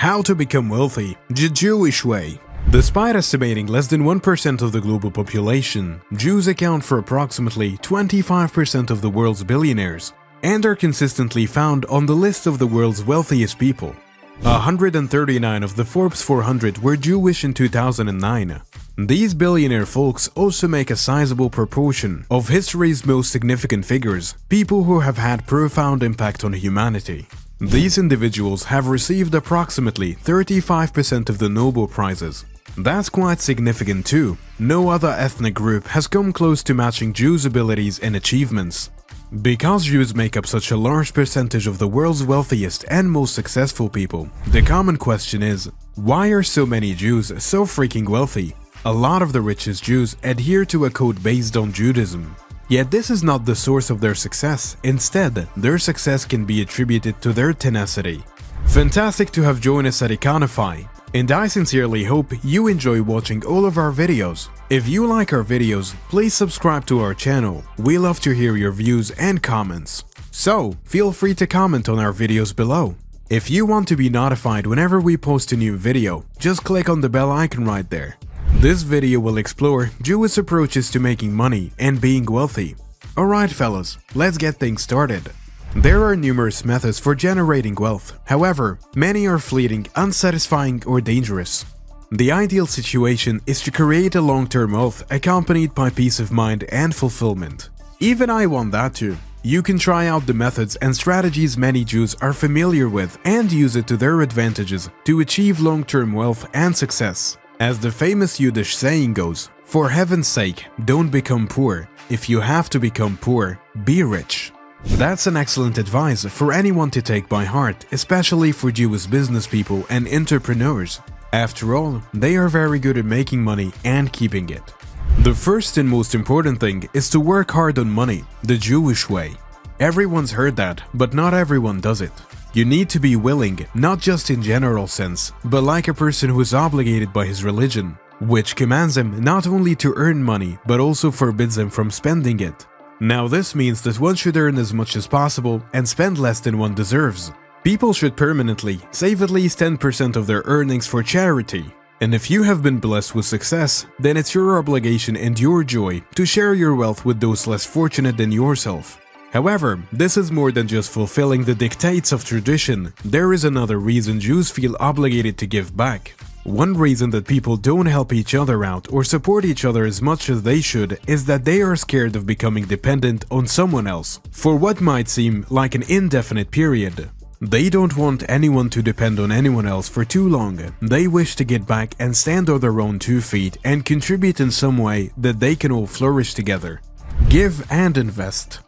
How to become wealthy the Jewish way. Despite estimating less than 1% of the global population, Jews account for approximately 25% of the world's billionaires and are consistently found on the list of the world's wealthiest people. 139 of the Forbes 400 were Jewish in 2009. These billionaire folks also make a sizable proportion of history's most significant figures, people who have had profound impact on humanity. These individuals have received approximately 35% of the Nobel Prizes. That's quite significant too. No other ethnic group has come close to matching Jews' abilities and achievements. Because Jews make up such a large percentage of the world's wealthiest and most successful people, the common question is, why are so many Jews so freaking wealthy? A lot of the richest Jews adhere to a code based on Judaism. Yet this is not the source of their success. Instead, their success can be attributed to their tenacity. Fantastic to have joined us at Econify, and I sincerely hope you enjoy watching all of our videos. If you like our videos, please subscribe to our channel. We love to hear your views and comments. So, feel free to comment on our videos below. If you want to be notified whenever we post a new video, just click on the bell icon right there. This video will explore Jewish approaches to making money and being wealthy. Alright fellas, let's get things started. There are numerous methods for generating wealth. However, many are fleeting, unsatisfying, or dangerous. The ideal situation is to create a long-term wealth accompanied by peace of mind and fulfillment. Even I want that too. You can try out the methods and strategies many Jews are familiar with and use it to their advantages to achieve long-term wealth and success. As the famous Yiddish saying goes, for heaven's sake, don't become poor. If you have to become poor, be rich. That's an excellent advice for anyone to take by heart, especially for Jewish business people and entrepreneurs. After all, they are very good at making money and keeping it. The first and most important thing is to work hard on money, the Jewish way. Everyone's heard that, but not everyone does it. You need to be willing, not just in general sense, but like a person who is obligated by his religion, which commands him not only to earn money, but also forbids him from spending it. Now this means that one should earn as much as possible and spend less than one deserves. People should permanently save at least 10% of their earnings for charity. And if you have been blessed with success, then it's your obligation and your joy to share your wealth with those less fortunate than yourself. However, this is more than just fulfilling the dictates of tradition. There is another reason Jews feel obligated to give back. One reason that people don't help each other out or support each other as much as they should is that they are scared of becoming dependent on someone else for what might seem like an indefinite period. They don't want anyone to depend on anyone else for too long. They wish to get back and stand on their own 2 feet and contribute in some way that they can all flourish together. Give and invest.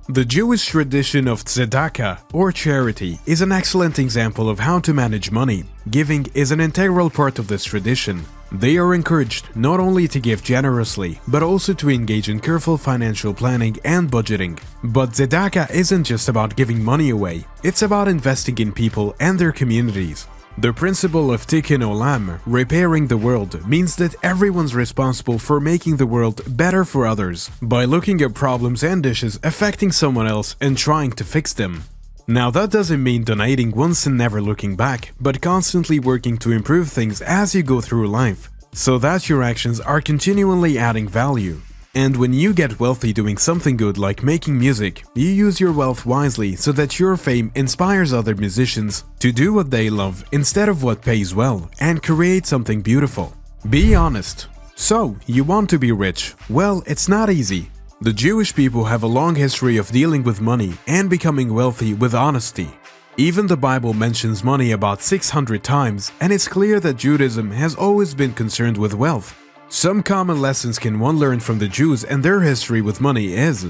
The Jewish tradition of tzedakah, or charity, is an excellent example of how to manage money. Giving is an integral part of this tradition. They are encouraged not only to give generously, but also to engage in careful financial planning and budgeting. But tzedakah isn't just about giving money away, it's about investing in people and their communities. The principle of tikkun olam, repairing the world, means that everyone's responsible for making the world better for others by looking at problems and issues affecting someone else and trying to fix them. Now that doesn't mean donating once and never looking back, but constantly working to improve things as you go through life, so that your actions are continually adding value. And when you get wealthy doing something good like making music, you use your wealth wisely so that your fame inspires other musicians to do what they love instead of what pays well and create something beautiful. Be honest. So, you want to be rich? Well, it's not easy. The Jewish people have a long history of dealing with money and becoming wealthy with honesty. Even the Bible mentions money about 600 times, and it's clear that Judaism has always been concerned with wealth. Some common lessons can one learn from the Jews and their history with money is: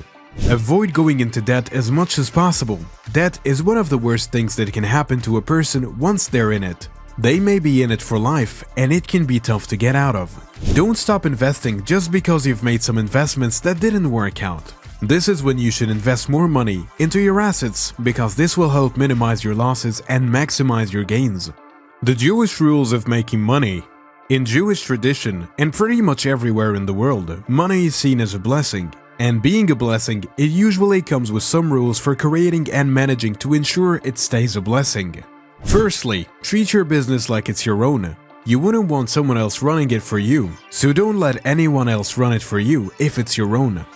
avoid going into debt as much as possible. Debt is one of the worst things that can happen to a person once they're in it. They may be in it for life, and it can be tough to get out of. Don't stop investing just because you've made some investments that didn't work out. This is when you should invest more money into your assets, because this will help minimize your losses and maximize your gains. The Jewish rules of making money. In Jewish tradition, and pretty much everywhere in the world, money is seen as a blessing. And being a blessing, it usually comes with some rules for creating and managing to ensure it stays a blessing. Firstly, treat your business like it's your own. You wouldn't want someone else running it for you, so don't let anyone else run it for you if it's your own.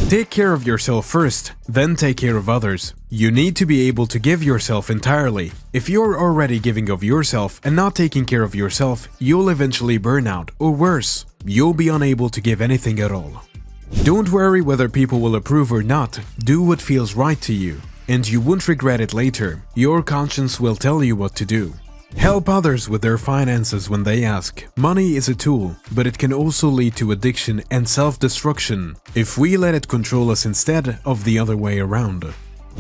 Take care of yourself first, then take care of others. You need to be able to give yourself entirely. If you're already giving of yourself and not taking care of yourself, you'll eventually burn out, or worse, you'll be unable to give anything at all. Don't worry whether people will approve or not, do what feels right to you, and you won't regret it later. Your conscience will tell you what to do. Help others with their finances when they ask. Money is a tool, but it can also lead to addiction and self-destruction if we let it control us instead of the other way around.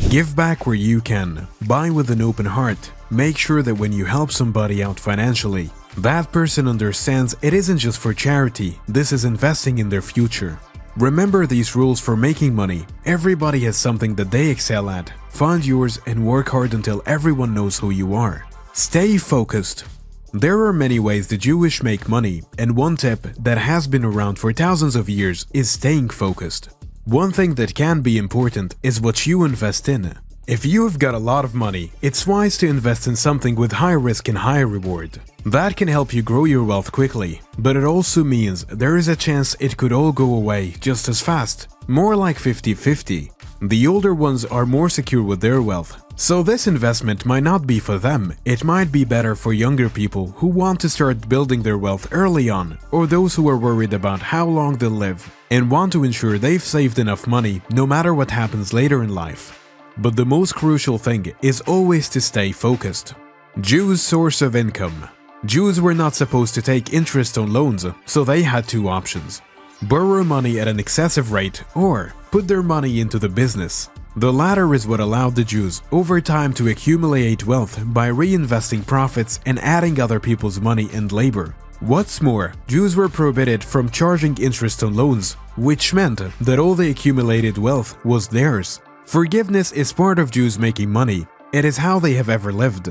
Give back where you can. Buy with an open heart. Make sure that when you help somebody out financially, that person understands it isn't just for charity, this is investing in their future. Remember these rules for making money. Everybody has something that they excel at. Find yours and work hard until everyone knows who you are. Stay focused. There are many ways the Jewish make money, and one tip that has been around for thousands of years is staying focused. One thing that can be important is what you invest in. If you've got a lot of money, it's wise to invest in something with high risk and high reward. That can help you grow your wealth quickly, but it also means there is a chance it could all go away just as fast, more like 50-50. The older ones are more secure with their wealth, so this investment might not be for them. It might be better for younger people who want to start building their wealth early on, or those who are worried about how long they'll live and want to ensure they've saved enough money no matter what happens later in life. But the most crucial thing is always to stay focused. Jews' source of income. Jews were not supposed to take interest on loans, so they had two options: borrow money at an excessive rate or put their money into the business. The latter is what allowed the Jews over time to accumulate wealth by reinvesting profits and adding other people's money and labor. What's more, Jews were prohibited from charging interest on loans, which meant that all the accumulated wealth was theirs. Forgiveness is part of Jews making money. It is how they have ever lived.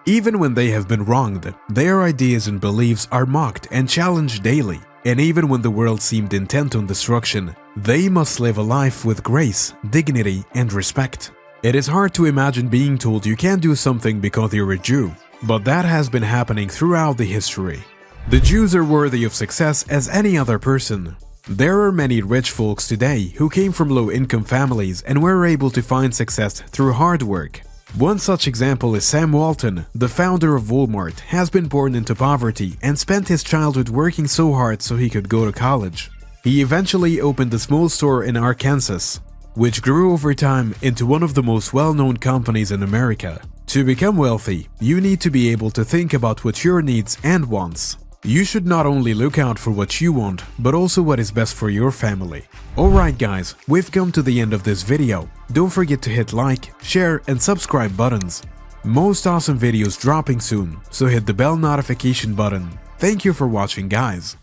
Even when they have been wronged, their ideas and beliefs are mocked and challenged daily. And even when the world seemed intent on destruction, they must live a life with grace, dignity, and respect. It is hard to imagine being told you can't do something because you're a Jew, but that has been happening throughout the history. The Jews are worthy of success as any other person. There are many rich folks today who came from low-income families and were able to find success through hard work. One such example is Sam Walton, the founder of Walmart, has been born into poverty and spent his childhood working so hard so he could go to college. He eventually opened a small store in Arkansas, which grew over time into one of the most well-known companies in America. To become wealthy, you need to be able to think about what your needs and wants. You should not only look out for what you want, but also what is best for your family. Alright guys, we've come to the end of this video. Don't forget to hit like, share and subscribe buttons. Most awesome videos dropping soon, so hit the bell notification button. Thank you for watching guys.